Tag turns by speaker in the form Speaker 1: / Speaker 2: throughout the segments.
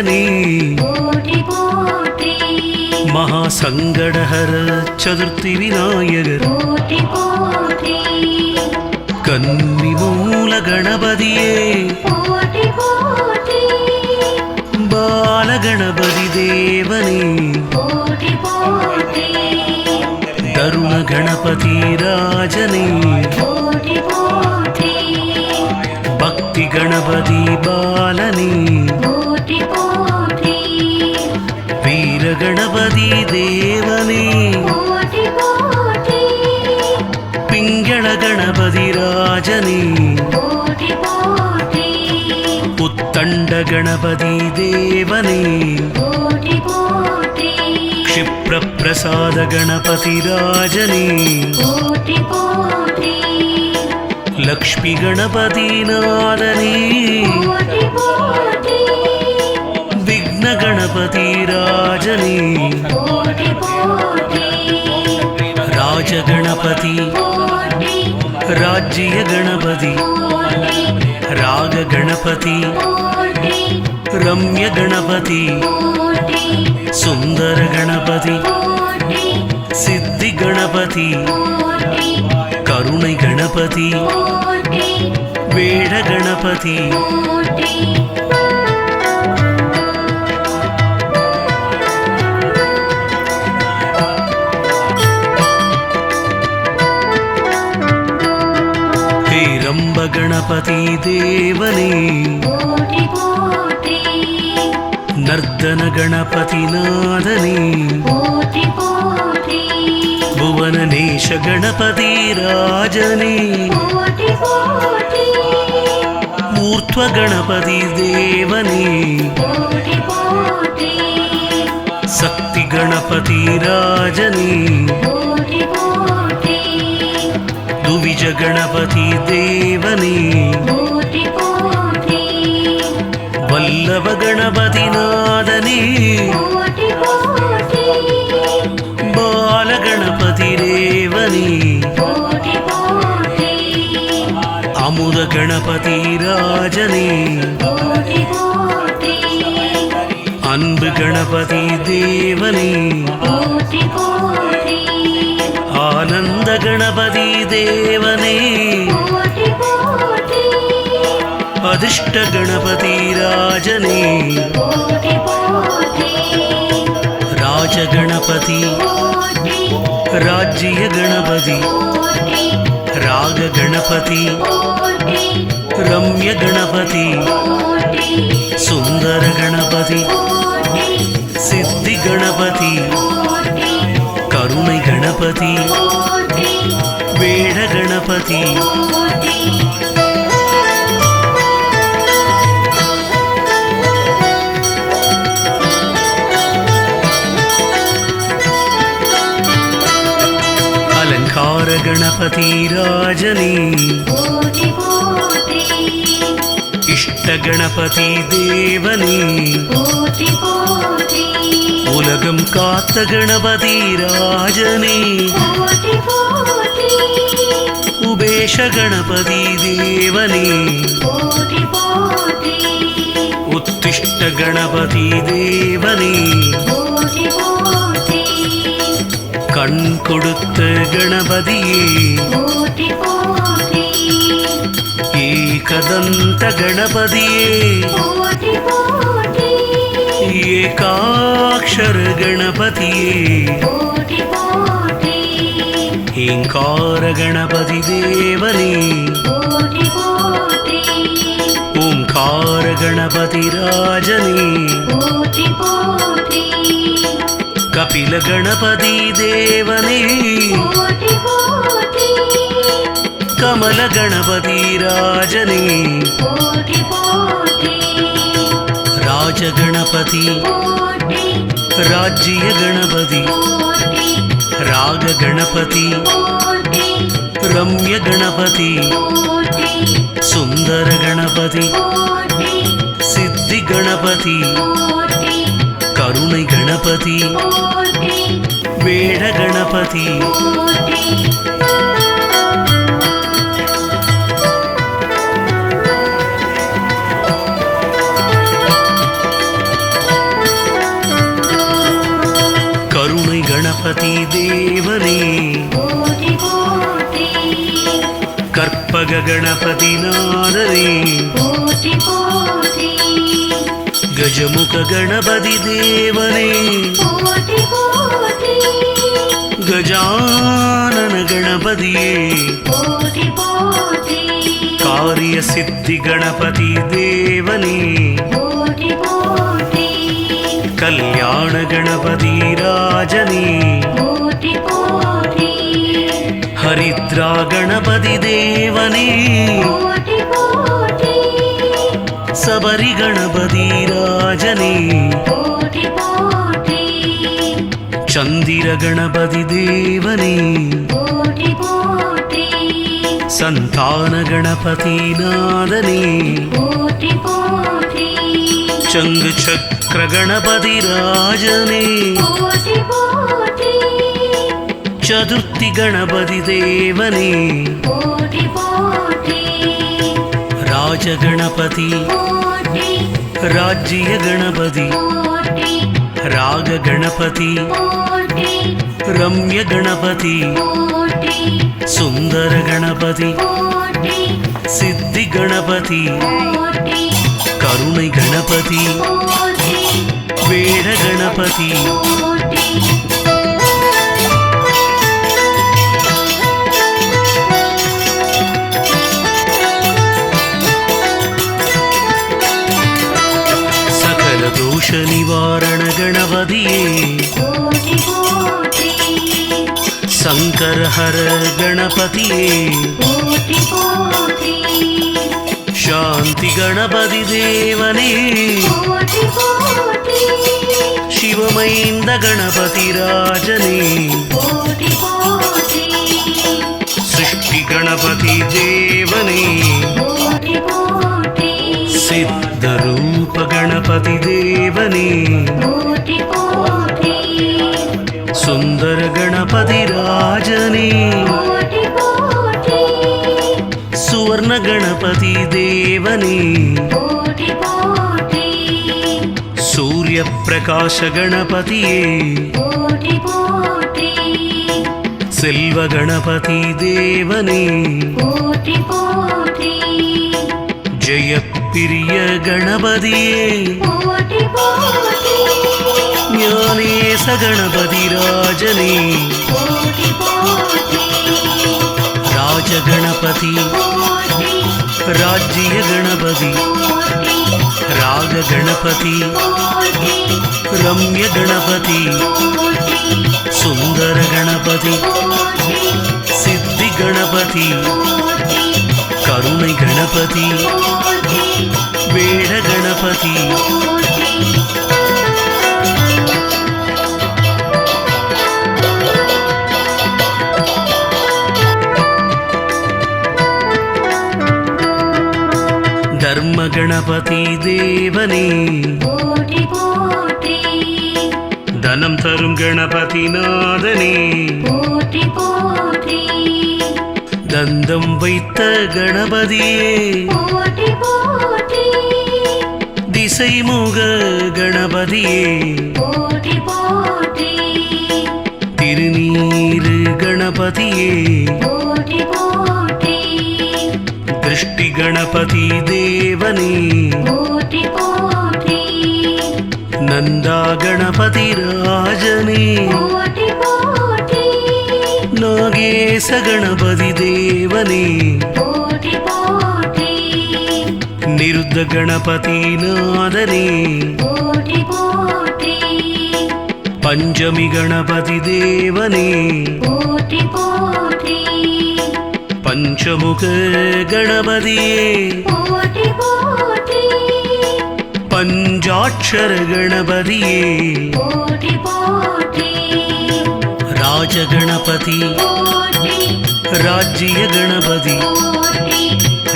Speaker 1: ராஜனே மகாசங்கடஹர சதுர்த்தி விநாயகர் கன்னி மூல கணபதியே பாலகணபதி தேவனே தருண கணபதி ராஜனே பக்தி கணபதி பாலனே வீர கணபதி தேவனே பிங்கள கணபதி ராஜனே உத்தண்ட கணபதி தேவனே क्षिप्र प्रसाद गणपति राजने लक्ष्मी गणपति नादने विघ्न गणपति राजने राज गणपति राज्य गणपति राग गणपति रम्य गणपति सुंदर गणपति सिद्धि गणपति करुणै गणपति वेद गणपति हे रंब गणपति देवने नर्दन गणपति नादने भुवननेश गणपति राजने ऊर्ध्व गणपति देवने शक्ति गणपति राजने द्विज गणपति देवने वल्लभ गणपति नादने बाल गणपति देवने अमुद गणपति राजने अन्ब गणपति देवने आनंद गणपति देवने अधिष्ट गणपति राजने राज गणपति राज्य गणपति राग गणपति रम्य गणपति सुंदर गणपति सिद्धि गणपति करुणै गणपति वेद गणपति अलंकार गणपति राजने इष्ट गणपति देवने उलगम कात्त गणपति राजने उबेश गणपति देवने उत्तिष्ठ गणपति देवने கண் கொடுத்த गणपतिயே ஏகதந்த गणपतिயே ஏகாक्षर गणपतिயே ஏங்கார गणपति देवने ओंकार गणपति राजने कपिल गणपति देवने कमल गणपति राजने राज गणपति राज्य गणपति राग गणपति रम्य गणपति सुंदर गणपति सिद्धि गणपति करुणै गणपति वेद गणपति ಗಣಪತಿ ದೇವನೇ
Speaker 2: ಕೋಟಿ ಕೋಟಿ
Speaker 1: ಕರ್ಪಗ ಗಣಪತಿ ನಾದನೇ
Speaker 2: ಕೋಟಿ ಕೋಟಿ
Speaker 1: ಗಜಮುಖ ಗಣಪತಿ ದೇವನೇ
Speaker 2: ಕೋಟಿ ಕೋಟಿ
Speaker 1: ಗಜಾನನ ಗಣಪತಿಯೇ
Speaker 2: ಕೋಟಿ ಕೋಟಿ
Speaker 1: ಕಾರ್ಯ ಸಿದ್ಧಿ ಗಣಪತಿ ದೇವನೇ
Speaker 2: ಕೋಟಿ ಕೋಟಿ
Speaker 1: ಕಲ್ಯಾಣ ಗಣಪತಿ ರಾಜನೇ
Speaker 2: ಕೋಟಿ ಕೋಟಿ
Speaker 1: ಹರಿದ್ರಾ ಗಣಪತಿ ದೇವನೇ
Speaker 2: ಕೋಟಿ ಕೋಟಿ
Speaker 1: ಸಬರಿ ಗಣಪತಿ ರಾಜನೇ
Speaker 2: ಕೋಟಿ ಕೋಟಿ
Speaker 1: ಚಂದಿರ ಗಣಪತಿ ದೇವನೇ
Speaker 2: ಕೋಟಿ ಕೋಟಿ
Speaker 1: ಸಂತಾನ ಗಣಪತಿ ನಾದನೇ
Speaker 2: ಕೋಟಿ ಕೋಟಿ
Speaker 1: ಚಂಗ ಚಕ್ರ ಗಣಪತಿ ರಾಜನೇ
Speaker 2: ಕೋಟಿ ಕೋಟಿ
Speaker 1: ಚತುರ್ಥಿ ಗಣಪತಿ ದೇವನೇ
Speaker 2: ಕೋಟಿ ಕೋಟಿ
Speaker 1: ರಾಜ ಗಣಪತಿ
Speaker 2: ಕೋಟಿ
Speaker 1: ರಾಜ್ಯ ಗಣಪತಿ
Speaker 2: ಕೋಟಿ
Speaker 1: ರಾಗ ಗಣಪತಿ
Speaker 2: ಕೋಟಿ
Speaker 1: ರಮ್ಯ ಗಣಪತಿ
Speaker 2: ಕೋಟಿ
Speaker 1: ಸುಂದರ ಗಣಪತಿ
Speaker 2: ಕೋಟಿ
Speaker 1: ಸಿದ್ಧಿ ಗಣಪತಿ
Speaker 2: ಕೋಟಿ
Speaker 1: ಕರುಣೈ ಗಣಪತಿ
Speaker 2: ಕೋಟಿ
Speaker 1: ಬೇಡ ಗಣಪತಿ
Speaker 2: ಕೋಟಿ
Speaker 1: ಸಕಲ ದೋಷ ನಿವಾರಣ ಗಣಪತಿಯೇ
Speaker 2: ಕೋಟಿ ಕೋಟಿ
Speaker 1: ಶಂಕರ ಹರ ಗಣಪತಿಯೇ
Speaker 2: ಕೋಟಿ ಕೋಟಿ
Speaker 1: ಶಾಂತಿ ಗಣಪತಿ ದೇವನೇ
Speaker 2: ಕೋಟಿ ಕೋಟಿ
Speaker 1: ಶಿವಮೈಂದ ಗಣಪತಿ ರಾಜನೇ
Speaker 2: ಕೋಟಿ ಕೋಟಿ
Speaker 1: ಸೃಷ್ಟಿ ಗಣಪತಿ ದೇವನೇ
Speaker 2: ಕೋಟಿ ಕೋಟಿ
Speaker 1: ಸಿದ್ಧರೂಪ ಗಣಪತಿ ದೇವನೇ
Speaker 2: ಕೋಟಿ ಕೋಟಿ
Speaker 1: ಸುಂದರ ಗಣಪತಿ ರಾಜನೇ
Speaker 2: ಕೋಟಿ ಕೋಟಿ
Speaker 1: ಸುವರ್ಣ ಗಣಪತಿ ದೇವನೇ
Speaker 2: ಕೋಟಿ ಕೋಟಿ
Speaker 1: ಸೂರ್ಯ ಪ್ರಕಾಶ ಗಣಪತಿಯೇ
Speaker 2: ಕೋಟಿ ಕೋಟಿ
Speaker 1: ಸೆಲ್ವ ಗಣಪತಿ ದೇವನೇ
Speaker 2: ಕೋಟಿ ಕೋಟಿ
Speaker 1: ಜಯ ಪ್ರಿಯ ಗಣಪತಿಯೇ
Speaker 2: ಕೋಟಿ ಕೋಟಿ
Speaker 1: ಜ್ಞಾನೇಶ ಗಣಪತಿ ರಾಜನೇ
Speaker 2: ಕೋಟಿ ಕೋಟಿ
Speaker 1: ರಾಜ ಗಣಪತಿ
Speaker 2: ಕೋಟಿ
Speaker 1: ರಾಜ್ಯ ಗಣಪತಿ
Speaker 2: ಕೋಟಿ
Speaker 1: ರಾಗ ಗಣಪತಿ
Speaker 2: ಕೋಟಿ
Speaker 1: ರಮ್ಯ ಗಣಪತಿ
Speaker 2: ಕೋಟಿ
Speaker 1: ಸುಂದರ ಗಣಪತಿ
Speaker 2: ಕೋಟಿ
Speaker 1: ಸಿದ್ಧಿ ಗಣಪತಿ
Speaker 2: ಕೋಟಿ
Speaker 1: ಕರುಣೈ ಗಣಪತಿ
Speaker 2: ಕೋಟಿ
Speaker 1: ಬೇಡ ಗಣಪತಿ
Speaker 2: ಕೋಟಿ
Speaker 1: ಧರ್ಮ ಗಣಪತಿ ದೇವನೇ
Speaker 2: ಕೋಟಿ ಕೋಟಿ
Speaker 1: ಧನಂ ತರುಂ ಗಣಪತಿ ನಾದನೇ
Speaker 2: ಕೋಟಿ ಕೋಟಿ
Speaker 1: ದಂದಂ ವೈத்த ಗಣಪತಿಯೇ
Speaker 2: ಕೋಟಿ ಕೋಟಿ
Speaker 1: திசை முக கணபதியே
Speaker 2: ಕೋಟಿ ಕೋಟಿ
Speaker 1: திருநீரு கணபதியே
Speaker 2: ಕೋಟಿ ಕೋಟಿ
Speaker 1: திருஷ்டி கணபதி தேவனே
Speaker 2: ಕೋಟಿ ಕೋಟಿ
Speaker 1: நந்தா கணபதி ராஜனே
Speaker 2: ಕೋಟಿ ಕೋಟಿ
Speaker 1: நாகேಶ கணபதி தேவனே
Speaker 2: ಕೋಟಿ ಕೋಟಿ
Speaker 1: நிருத்த கணபதி நாதனே
Speaker 2: ಕೋಟಿ ಕೋಟಿ
Speaker 1: பஞ்சமி கணபதி தேவனே
Speaker 2: ಕೋಟಿ ಕೋಟಿ
Speaker 1: பஞ்சமுக கணபதியே
Speaker 2: ಕೋಟಿ ಕೋಟಿ
Speaker 1: பஞ்சாட்சர கணபதியே
Speaker 2: ಕೋಟಿ ಕೋಟಿ
Speaker 1: ராஜ கணபதி
Speaker 2: ಕೋಟಿ
Speaker 1: ராஜ்ய கணபதி
Speaker 2: ಕೋಟಿ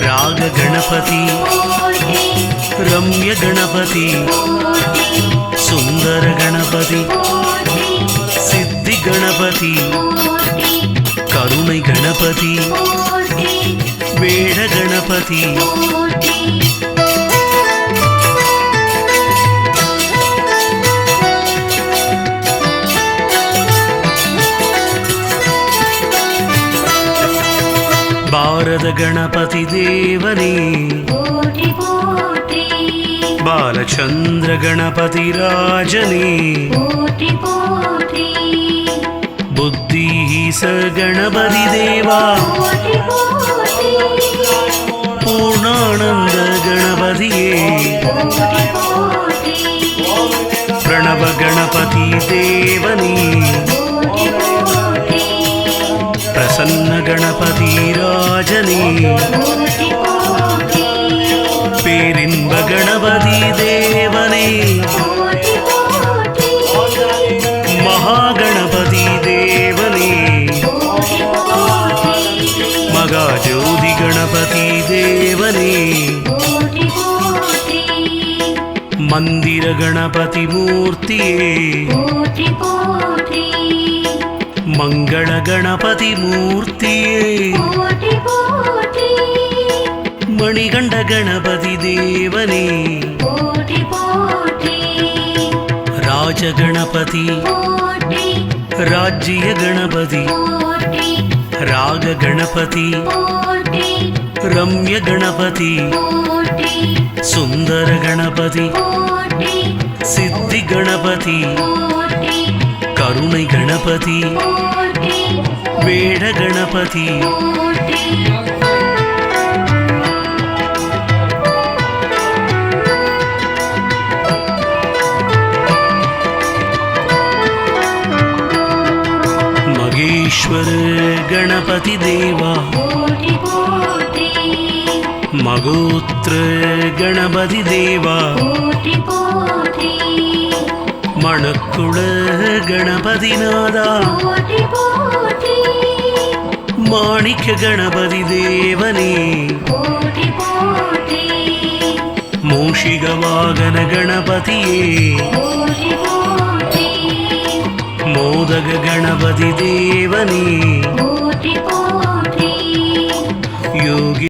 Speaker 1: ராக கணபதி
Speaker 2: ಕೋಟಿ
Speaker 1: ரம்ய கணபதி
Speaker 2: ಕೋಟಿ
Speaker 1: சுந்தர கணபதி
Speaker 2: ಕೋಟಿ
Speaker 1: சித்தி கணபதி
Speaker 2: ಕೋಟಿ
Speaker 1: கருணை கணபதி
Speaker 2: ಕೋಟಿ
Speaker 1: ಬೇಡ ಗಣಪತಿ
Speaker 2: ಕೋಟಿ
Speaker 1: ಬಾಲದ ಗಣಪತಿ ದೇವನೇ
Speaker 2: ಕೋಟಿ ಕೋಟಿ
Speaker 1: ಬಾಲಚಂದ್ರ ಗಣಪತಿ ರಾಜನೇ
Speaker 2: ಕೋಟಿ ಕೋಟಿ
Speaker 1: ಬುದ್ಧಿ ಸ ಗಣಪತಿ ದೇವಾ
Speaker 2: ಕೋಟಿ ಕೋಟಿ
Speaker 1: ಪೂರ್ಣಾನಂದ ಗಣಪತಿಯೇ
Speaker 2: ಕೋಟಿ ಕೋಟಿ
Speaker 1: ಪ್ರಣವ ಗಣಪತಿ ದೇವನೇ
Speaker 2: ಕೋಟಿ ಕೋಟಿ
Speaker 1: ಪ್ರಸನ್ನ ಗಣಪತಿ ರಾಜನೇ
Speaker 2: ಕೋಟಿ ಕೋಟಿ
Speaker 1: பேரின்ப கணபதி தேவனே
Speaker 2: ಕೋಟಿ ಕೋಟಿ
Speaker 1: மகாகணபதி தேவனே
Speaker 2: ಕೋಟಿ ಕೋಟಿ
Speaker 1: மகாஜோதி கணபதி தேவனே
Speaker 2: ಕೋಟಿ ಕೋಟಿ
Speaker 1: மந்திர கணபதி மூர்த்தியே
Speaker 2: ಕೋಟಿ ಕೋಟಿ
Speaker 1: ಮಂಗಳ ಗಣಪತಿ ಮೂರ್ತಿಯೇ
Speaker 2: ಕೋಟಿ ಕೋಟಿ
Speaker 1: ಮಣಿಗಂಡ ಗಣಪತಿ ದೇವನೇ
Speaker 2: ಕೋಟಿ ಕೋಟಿ
Speaker 1: ರಾಜಗಣಪತಿ
Speaker 2: ಕೋಟಿ
Speaker 1: ರಾಜ್ಯ ಗಣಪತಿ
Speaker 2: ಕೋಟಿ
Speaker 1: ರಾಗ ಗಣಪತಿ
Speaker 2: ಕೋಟಿ
Speaker 1: ರಮ್ಯ ಗಣಪತಿ
Speaker 2: ಕೋಟಿ
Speaker 1: ಸುಂದರ ಗಣಪತಿ
Speaker 2: ಕೋಟಿ
Speaker 1: ಸಿದ್ಧಿ ಗಣಪತಿ
Speaker 2: ಕೋಟಿ
Speaker 1: ಕರುಣೈ ಗಣಪತಿ
Speaker 2: ಕೋಟಿ
Speaker 1: ಬೇಡ ಗಣಪತಿ
Speaker 2: ಕೋಟಿ
Speaker 1: ಮಗೇಶ್ವರ ಗಣಪತಿ ದೇವಾ
Speaker 2: ಕೋಟಿ ಕೋಟಿ
Speaker 1: ಮಗೋತ್ರ ಗಣಪತಿ ದೇವಾ
Speaker 2: ಕೋಟಿ ಕೋಟಿ
Speaker 1: ಮಣಕ್ಕುಳ ಗಣಪತಿನಾದ
Speaker 2: ಕೋಟಿ ಕೋಟಿ
Speaker 1: ಮಾಣಿಕ್ಯ ಗಣಪತಿ ದೇವನೇ
Speaker 2: ಕೋಟಿ ಕೋಟಿ
Speaker 1: ಮೂಷಿಗ ವಾಗನ ಗಣಪತಿಯೇ
Speaker 2: ಕೋಟಿ ಕೋಟಿ
Speaker 1: ಮೋದಗ ಗಣಪತಿ ದೇವನೇ
Speaker 2: ಕೋಟಿ ಕೋಟಿ
Speaker 1: ಯೋಗಿ